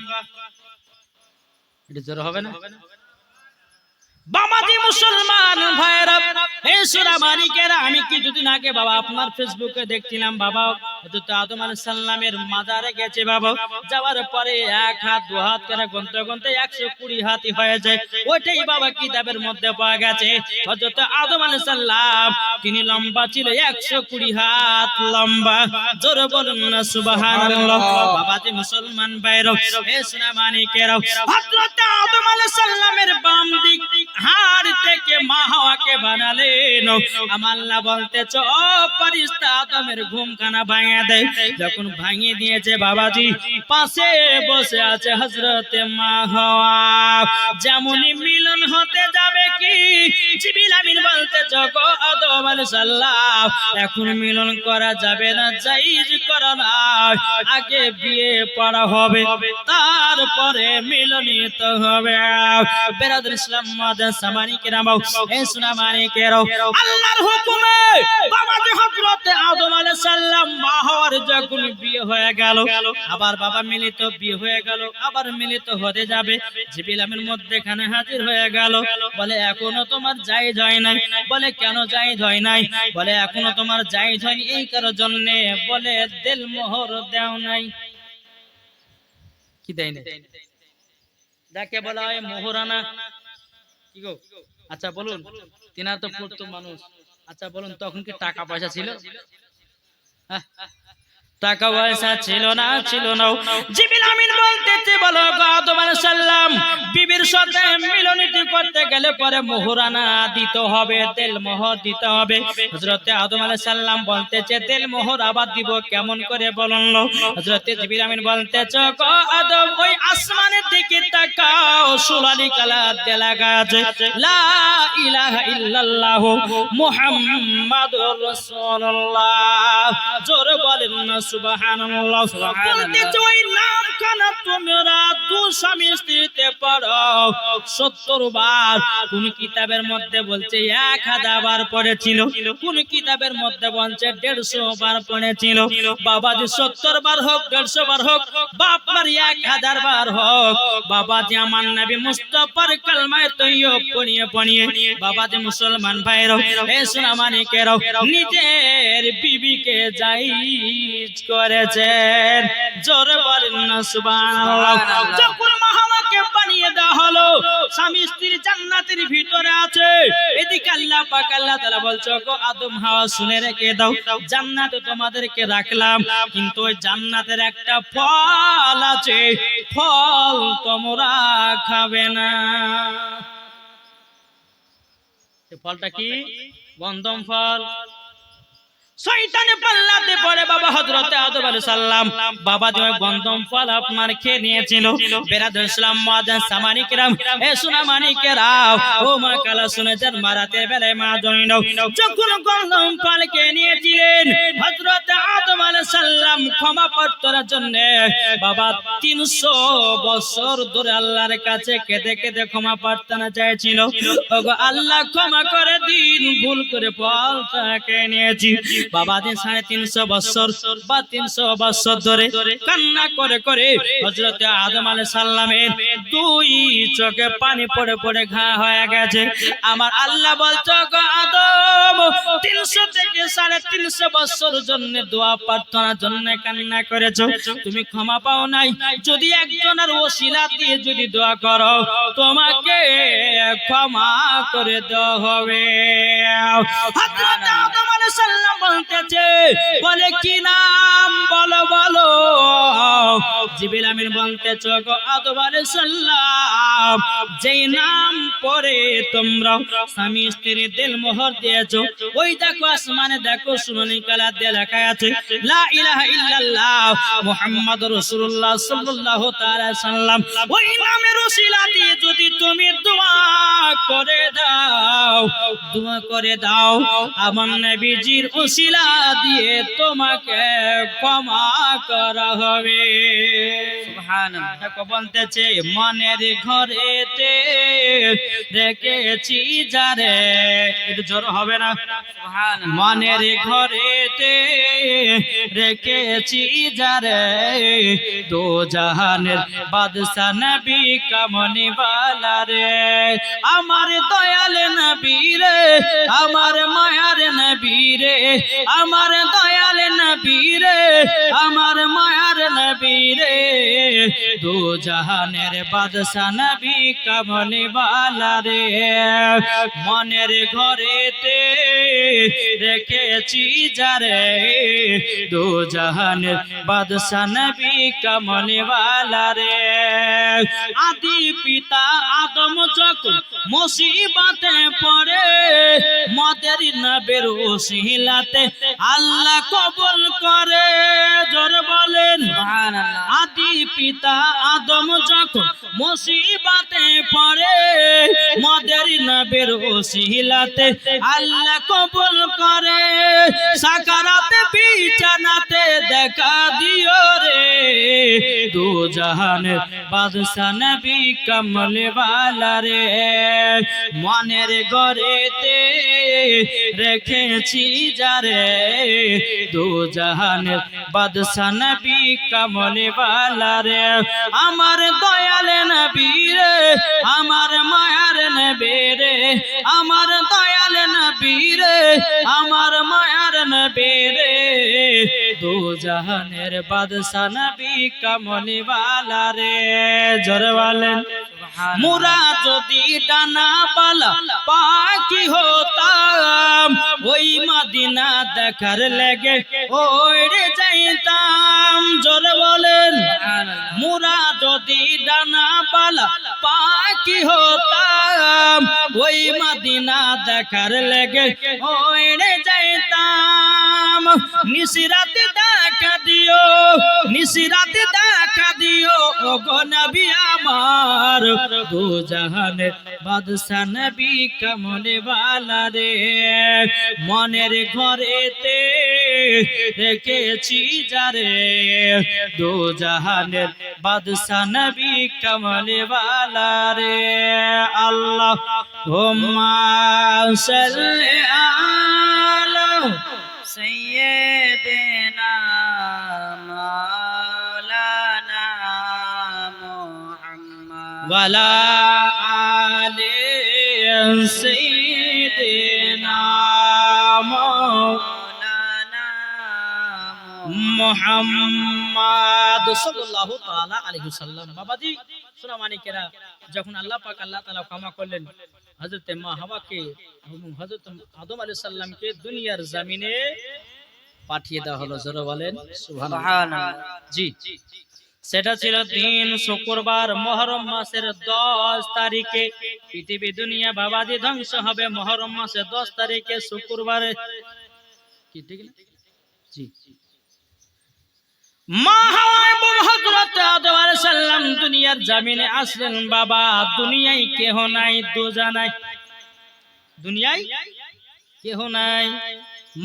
এটা জোর হবে না বাবাজি মুসলমান ভাইরা এই সোনা মানিকেরা আমি কিছুদিন আগে বাবা আপনার ফেসবুকে দেখছিলাম বাবা হযরত আদম আলাইহিস সালামের মাজারে গেছে বাবা যাওয়ার পরে এক হাত দু হাত করে গুনতে গুনতে 120 হাতই হয়ে যায় ওইটাই বাবা কিতাবের মধ্যে পাওয়া গেছে হযরত আদম আলাইহিস সালাম তিনি লম্বা ছিল 120 হাত লম্বা জোরে বলুন না সুবহানাল্লাহ বাবাজি মুসলমান ভাইরা এই সোনা মানিকেরা হযরত আদম আলাইহিস সালামের বাম দিক হাড় থেকে মা হাওয়াকে বানালেন আমার আল্লাহ বলতেছে ও ফেরেশতা আদমের ঘুমখানা ভাঙিয়ে দেয় যখন ভাঙিয়ে দিয়েছে বাবাজি পাশে বসে আছে হযরতে মা হাওয়া যেমনই মিলন হতে যাবে কি জিবরিল আমিন বলতেছে গো আদম আলাইহিস সালাম এখন মিলন করা যাবে না জায়েজ করা না আগে বিয়ে পড়া হবে তারপরে মিলনিত হবে বেরাদুল ইসলাম মুআজ্জাজ সামানিকরাম এই সোনা মানিকেরা আল্লাহর হুকুমে বাবাজি হযরত আদম আলাইহিস সালাম মা হাওয়ার যখন বিয়ে হয়ে গেল আবার বাবা মিলিত বিয়ে হয়ে গেল আবার মিলিত হতে যাবে জিবরিল আমিন মধ্যখানে হাজির হয়ে গেল বলে এখনো তোমার জায়েজ হয় নাই বলে কেন জায়েজ হয় নাই বলে এখনো তোমার জায়েজ হয়নি এই কারণে জন্য বলে দিল মোহর দাও নাই কি দেয় না যাকে বলা হয় মোহরানা কি গো আচ্ছা বলুন তিনার তো পড়তো মানুষ আচ্ছা বলুন তখন কি টাকা পয়সা ছিল টাকা পয়সা ছিল না জিবরিল আমিন বলতেছে বলো গো আদম আলাইহিস সালাম বিবির সাথে মিলনীতি করতে গেলে পরে মোহরানা দিতে হবে, তেল মোহর দিতে হবে। হযরত আদম আলাইহিস সালাম বলতেছে তেল মোহর আবার দিব কেমন করে বলুন। হযরত জিবরিল আমিন বলতেছে গো আদম ওই আসমানের দিকে তাকাও, সোনালী কালার দিয়ে লেখা আছে লা ইলাহা ইল্লাল্লাহু মুহাম্মাদুর রাসূলুল্লাহ। জোরে বলেন না সুবহানাল্লাহ। বলতেছে ওই নাম খানা তোমরা দু স্বামী স্ত্রীতে পড়ো 70 বার। কোন কিতাবের মধ্যে বলছে 1000 বার পড়েছিল, কোন কিতাবের মধ্যে বলছে 150 বার পড়েছিল। বাবাজি 70 বার হোক 150 বার হোক বাপমার 1000 বার হোক, বাবাজি আমার নবী মুস্তাফার কালমায়ে তৈয়ব পড়িয়ে পড়িয়ে বাবাজি মুসলমান ভাইরা এ সোনা মানিকেরাও নিজের বিবিকে জায়েজ করেছেন। জোরে বলেন না সুবহানাল্লাহ। যখন মাহওয়াকে বানিয়ে দেওয়া হলো স্বামী স্ত্রী জান্নাতের ভিতরে আছে, এদিকে আল্লাহ পাক আল্লাহ তাআলা বলছে গো আদম হাওয়া শুনে রেখে দাও, জান্নাতে তোমাদেরকে রাখলাম কিন্তু ওই জান্নাতের একটা ফল আছে, ফল তোমরা খাবে না। ফলটা কি? গন্ধম ফল। শয়তানে পাল্লাতে পড়ে বাবা হযরত আদম আলাইহিস সালাম বাবা যে গন্ধম ফল আপনার খেয়ে নিয়েছিল। বেরাদর ইসলাম মুআজ্জিন সামানি কিরাম এ সোনা মানিকেরাও ও মা কালা শুনেছেন মারাতে বেলায় মা জয়নব যখন গন্ধম ফল খেয়ে নিয়েছিলেন হযরত আদম আলাইহিস সালাম ক্ষমা প্রার্থনার জন্য বাবা 300 বছর ধরে আল্লাহর কাছে কেঁদে কেঁদে ক্ষমা প্রার্থনা চাইছিল। ওগো আল্লাহ ক্ষমা করে দিন, ভুল করে ফলটা খেয়ে নিয়েছি। বাবা দিন 350 বছর বা 300 বছর ধরে কান্না করে করে হযরত আদম আলাইহিস সালামের দুই চোখে পানি পড়ে পড়ে ঘা হয়ে গেছে। আমার আল্লাহ বলছো গো আদম 300 থেকে 350 বছর জন্য দোয়া প্রার্থনার জন্য কান্না করেছো, তুমি ক্ষমা পাও নাই। যদি একজনের ওসিলা দিয়ে যদি দোয়া করো তোমাকে ক্ষমা করে দেওয়া হবে। হযরত আদম আলাইহিস সালাম বলতেছে বলে কি নাম বলো বলো। জিবরিল আমিন বলতেছে গো আদম আলাইহিস সালাম যেই নাম পড়ে তোমরা স্বামী স্ত্রী দিল মোহর দিয়েছো ওই দেখো আসমানে দেখো সোনালী কালার দিয়ে লেখা আছে লা ইলাহা ইল্লাল্লাহ মুহাম্মাদুর রাসূলুল্লাহ সাল্লাল্লাহু তাআলা সাল্লাম। ওই নামের ওসিলা দিয়ে যদি তুমি দোয়া করে দাও আমার নবীজির ওসিলা দিয়ে তোমাকে ক্ষমা করা হবে। সুবহানাল্লাহ। বলতেছে মনের ঘরেতে রেখেছি যারে, একটু জোর হবে না? সুবহানাল্লাহ। মনের ঘরেতে রেখেছি যারে দো জাহানের বাদশা নবী কামনে वाला রে, আমার দয়াল নবী রে আমার মায়ার নবী রে, আমার দয়াল নবী রে আমার মায়ার নবী রে, দো জাহানের বাদশা নবী কামনে वाला রে। মনের ঘরেতে রেখেছি যারে দো জাহানের বাদশা নবী কামনে वाला রে। আদি পিতা আদম যখন মুসিবতে পড়ে মদের নবীর ওসিলাতে আল্লাহ কবুল করে। জোরে বলেন সুবহানাল্লাহ। আদি পিতা আদম যখন মুসিবতে পড়ে মদের নবীর ওসিলাতে আল্লাহ কবুল করে। সাকারাতে বিছানাতে দেখা দিও রে দো জাহানের বাদশা নবী কামলে वाला রে। মনের ঘরেতে রেখেছি যারে দো জাহানের বাদশা নবী কামলে वाला রে। আমার দয়াল নবী রে আমার মায়ার নবী রে, আমার দয়াল নবী রে আমার মায়ার নবী রে, দো জাহানের বাদশা নবী কামলে वाला রে। জোরে বলেন মোরা যদি ডানা পালা পাখি হতাম ওই মদিনা দেখার লেগে ওড়ে যাইতাম। কি হতাম ওই মদিনা দেখার লেগে ওইরে যাইতাম নিশিরাতে দেখা দিও নিশিরাতে দেখা দিও ও গো নবী আমার দু জাহানের বাদশা নবী কমলে ওয়ালা রে মনের ঘরেতে রেখেছি যারে দু জাহানের বাদশা নবী কমলে ওয়ালা রে আল্লাহ হুম্মা সাল্লি আলা সাইয়্যিদিনা মাওলানা মুহাম্মদ ওয়ালা আলি সাইয়্যিদিনা মাওলানা মুহাম্মদ সাল্লাল্লাহু তাআলা আলাইহি ওয়াসাল্লাম। বাবাজি সোনা মানিকেরা, যখন আল্লাহ পাক আল্লাহ তাআলা ক্ষমা করলেন হযরত মা হাওয়াকে এবং হযরত আদম আলাইহিস সালামকে দুনিয়ার জমিনে পাঠিয়ে দেওয়া হলো, জোরে বলেন সুবহানাল্লাহ। জি, সেটা ছিল দিন শুক্রবার মুহররম মাসের 10 তারিখে। পৃথিবী দুনিয়া বাবাজি ধ্বংস হবে মুহররম মাসের 10 তারিখে শুক্রবারে। কি ঠিক না? জি, মা হাওয়া এবং হযরত আদম আলাইহিস সালাম দুনিয়ার জমিনে আসলেন। বাবা দুনিয়ায় কেহ নাই, দুজানাই দুনিয়ায় কেহ নাই।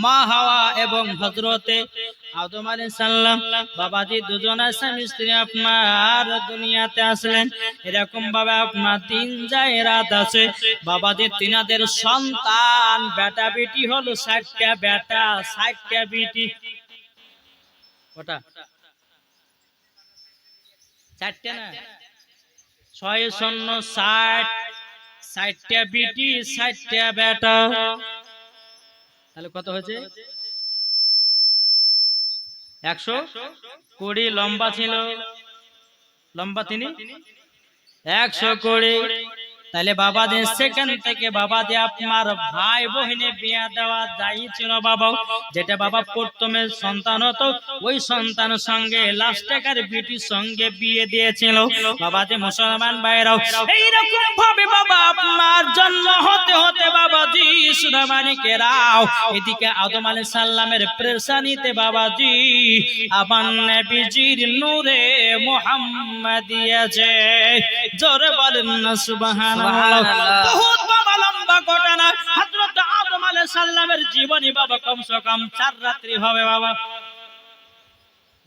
মা হাওয়া এবং হযরতে আদম আলাইহিস সালাম বাবাজি দুজনের স্বামী স্ত্রী আপনার দুনিয়াতে আসলেন। এরকম ভাবে আপনার দিন যায় রাত আছে বাবাজি, তিনাদের সন্তান বেটা বেটি হলো 60টা বেটা 60টা বেটি। কটা? 4টা না, 6 শূন্য 60, 60টা বেটি 60টা বেটা। তাহলে কত হয়েছে? 120। লম্বা ছিল, লম্বা তিনি 120। তাহলে বাবাদের সেখান থেকে বাবাদে আপনার ভাই বহিনে বিয়া দেওয়া যাই ছিল বাবা। যেটা বাবা প্রথমে সন্তান হতো ওই সন্তানের সঙ্গে লাস্টেকার বিটির সঙ্গে বিয়ে দিয়েছিল বাবাদে মুসলমান ভাইরাও। এইরকম ভাবে বাবা আপনার জন্ম হতে হতে বাবাজি সুনামানিকেরাও এদিকে আদম আলাইহিস সালামের প্রেসানিতে বাবাজি আবার নবীজির নূরে মুহাম্মাদিয়াছে, জোরে বলেন না সুবহানাল্লাহ। বহুত বাবা লম্বা ঘটনা। হযরত আদম আলাইহিস সালামের জীবনী বাবা কমসে কম 4 রাত্রি হবে বাবা।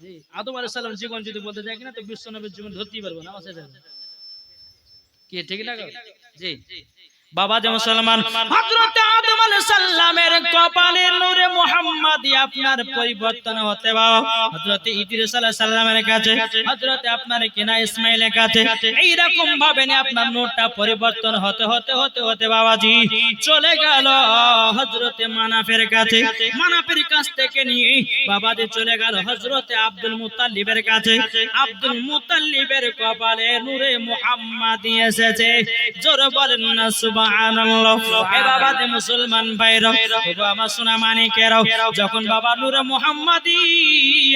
জি, আদম আলাইহিস সালাম জীবন যদি বলতে যাই কিনা তো বিশ্ব নবীর জীবন ধরতেই পারবো না। কি ঠিক না? জি বাবা যে মুসলমান, হযরত আদম আলাইহিস সালামের কপালে নূরে মুহাম্মাদি আপনার পরিবর্তন হতে বাবা হযরত ইদ্রিস আলাইহিস সালামের কাছে, হযরত আপনার কিনা ইসমাঈলের কাছে এই রকম ভাবে নে আপনার নূরটা পরিবর্তন হতে হতে হতে হতে বাবাজি চলে গেল হযরত মানাফের কাছে। মানাফের কাছ থেকে নিয়ে বাবাজি চলে গেল হযরত আব্দুল মুত্তালিবের কাছে। আব্দুল মুত্তালিবের কপালে নূরে মুহাম্মাদি এসেছে, জোরে বলেন না সুবহানাল্লাহ। এ বাবা যে মুসলমান ভাইরা, ওগো আমার সোনা মানিকেরাও, যখন বাবা নূরে মুহাম্মাদি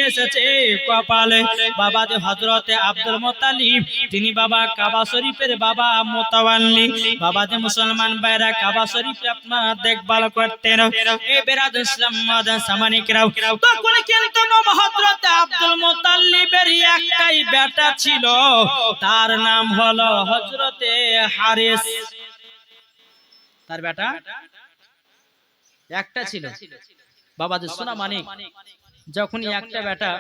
এসেছে কপালে বাবা যে হযরত আব্দুল মুত্তালিব তিনি বাবা কাবা শরীফের বাবা মুতাওয়াল্লি। বাবা যে মুসলমান ভাইরা কাবা শরীফে আপনারা দেখভাল করতেন। এ বেরাদ ইসলাম মাদ্রাসা মানিকেরাও, তখন কিন্তু বাবা হযরত আব্দুল মুত্তালিবের একটাই বেটা ছিল, তার নাম হলো হযরতে হারিস। তার বেটা একটা ছিল বাবা যে সোনা মানিক। যখনই একটা বেটা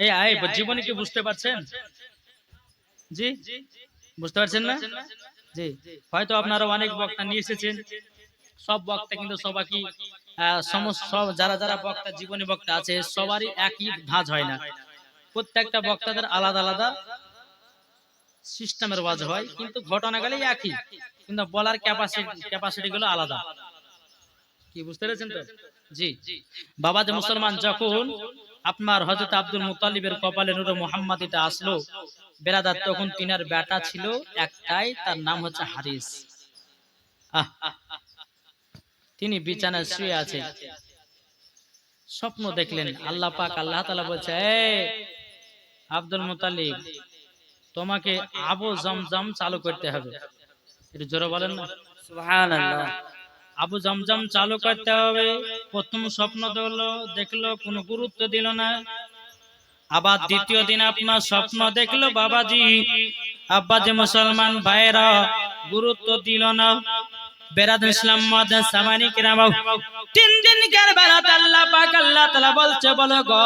এই আয় জীবনে কি বুঝতে পারছেন? জি বুঝতে পারছেন না? জি, হয়তো আপনারা অনেক বক্তা নিয়ে এসেছেন, সব বক্তা কিন্তু সবাই কি সব যারা যারা বক্তা জীবনী বক্তা আছে সবারই একই ধাঁচ হয় না। প্রত্যেকটা বক্তাদের আলাদা আলাদা সিস্টেমের ওয়াজ হয়, কিন্তু ঘটনা গেলে একই, কিন্তু বলার ক্যাপাসিটি গুলো আলাদা। কি বুঝতে পেরেছেন তো? জি বাবা যে মুসলমান, যখন আপনার হযরত আব্দুল মুত্তালিবের কপালে নূরে মুহাম্মাদিটা আসলো বেরাদার, তখন তিনার বেটা ছিল একটাই, তার নাম হচ্ছে হারিস। তিনি বিছানায় শুয়ে আছে, স্বপ্ন দেখলেন। আল্লাহ পাক আল্লাহ তাআলা বলছে, এই আব্দুল মুত্তালিব তোমাকে আবু জমজম চালু করতে হবে। এটা জোরে বলেন না। সুবহানাল্লাহ। আবু জমজম চালু করতে হবে। প্রথম স্বপ্ন দেখলো কোনো গুরুত্ব দিল না। আবার দ্বিতীয় দিন আপনার স্বপ্ন দেখলো বাবাজি, আব্বাজি মুসলমান ভাইরা গুরুত্ব দিল না। বেরাদ ইসলাম মাদ্রাসা সামানি কিরাম, 3 দিনকার বেলাতে আল্লাহ পাক আল্লাহ তাআলা বলছে, বলো গো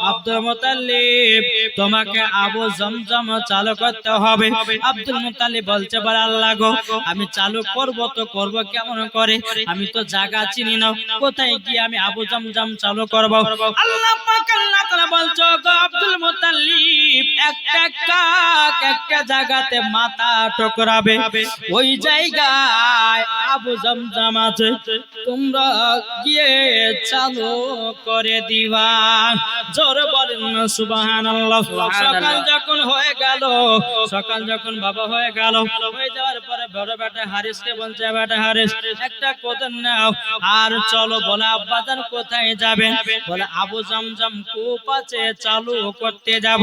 আব্দুল মুতাল্লিব, তোমাকে আবু জমজম চালু করতে হবে। আব্দুল মুতাল্লিব বলছে, বল আল্লাহ গো, আমি চালু করব তো করব কেমন করে, আমি তো জায়গা চিনি না, কোথায় গিয়ে আমি আবু জমজম চালু করব। আল্লাহ পাক আল্লাহ তাআলা বলছে, গো আব্দুল মুতাল্লিব, একটা কাক একটা জায়গাতে মাথা ঠোকরাবে, ওই জায়গায় আবু জমজম আছে, তোমরা গিয়ে চালু করে দিবা। জোরে বলেন না সুবহানাল্লাহ। সকাল যখন হয়ে গেল, সকাল যখন বাবা হয়ে গেল, হয়ে যাওয়ার পরে বড় বেটা হারিসকে বলছে, বেটা হারিস, একটা কোদাল নাও আর চলো। বলে আব্বাজান কোথায় যাবেন? বলে আবু জমজম কূপ আছে, চালু করতে যাব।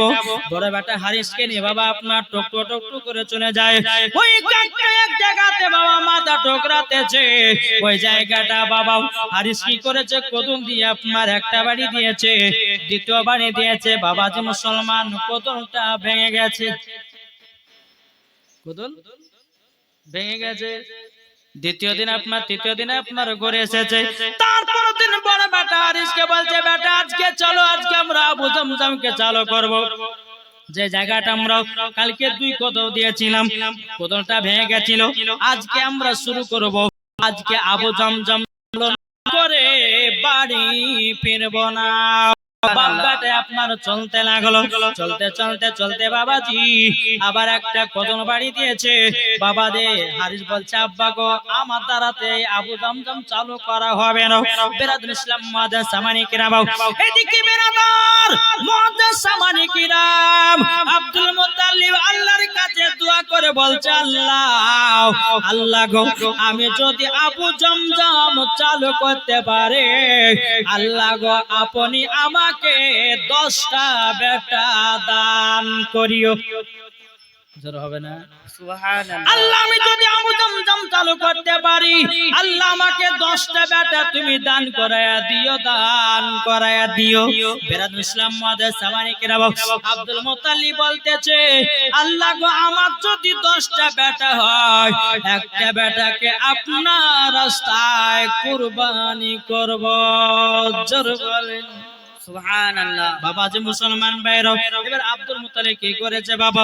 বড় বেটা হারিসকে নিয়ে বাবা আপনার টুকটু টুকটু করে চলে যায়। ওই কাকটা এক জায়গাতে বাবা মাথা ঠোকরাতেছে, ওই জায়গাটা বাবা হারিস কি করেছে, কোদল দিয়ে আপনার একটা বাড়ি দিয়েছে, দ্বিতীয় বাড়ি দিয়েছে। বাবাজি মুসলমান, কোদলটা ভেঙে গেছে, কোদল ভেঙে গেছে। তৃতীয় দিনে আপনার ঘরে এসেছে। তারপর দিন বড় বেটা হারিসকে বলছে, বেটা আজকে চলো, আজকে আমরা আবু জমজমকে চালু করব। যে জায়গাটা আমরা কালকে 2 কোদল দিয়েছিলাম, কোদলটা ভেঙে গেছিল, আজকে আমরা শুরু করব। আজকে আবু জমজম করে বাড়ি ফিরব না। বাবাটা আপনার চলতে লাগলো, চলতে চলতে চলতে বাবাজি আবার একটা কোদল বাড়ি দিয়েছে। বাবা দে হারিস বলছে, আব্বা গো, আমার দ্বারাতে আবু জমজম চালু করা হবে না। বেরাদুল ইসলাম মাদ্রাসা সামানি কিরাম, এদিকে বেরাদার মাদ্রাসা সামানি কিরাম, আব্দুল মুতাল্লিব আল্লাহর কাছে দোয়া করে বলছে, আল্লাহ আল্লাহ গো, আমি যদি আবু জমজম চালু করতে পারে, আল্লাহ গো আপনি আমাকে 10টা বেটা দান করিও। জোর হবে না? সুবহানাল্লাহ। আল্লাহ আমি যদি আবু জমজম চালু করতে পারি, আল্লাহ আমাকে 10টা বেটা তুমি দান করায়া দিও, দান করায়া দিও। বেরাদুল ইসলাম মাদ্রাসা সামানি কিরাম, আব্দুল মুতাল্লিব বলতেছে, আল্লাহ গো, আমার যদি 10টা বেটা হয়, একটা বেটাকে আপনার রাস্তায় কুরবানি করব। জোর বলেন সুবহানাল্লাহ। বাবা যে মুসলমান ভাইরা, এবার আব্দুল মুতাল্লিব কি করেছে বাবা,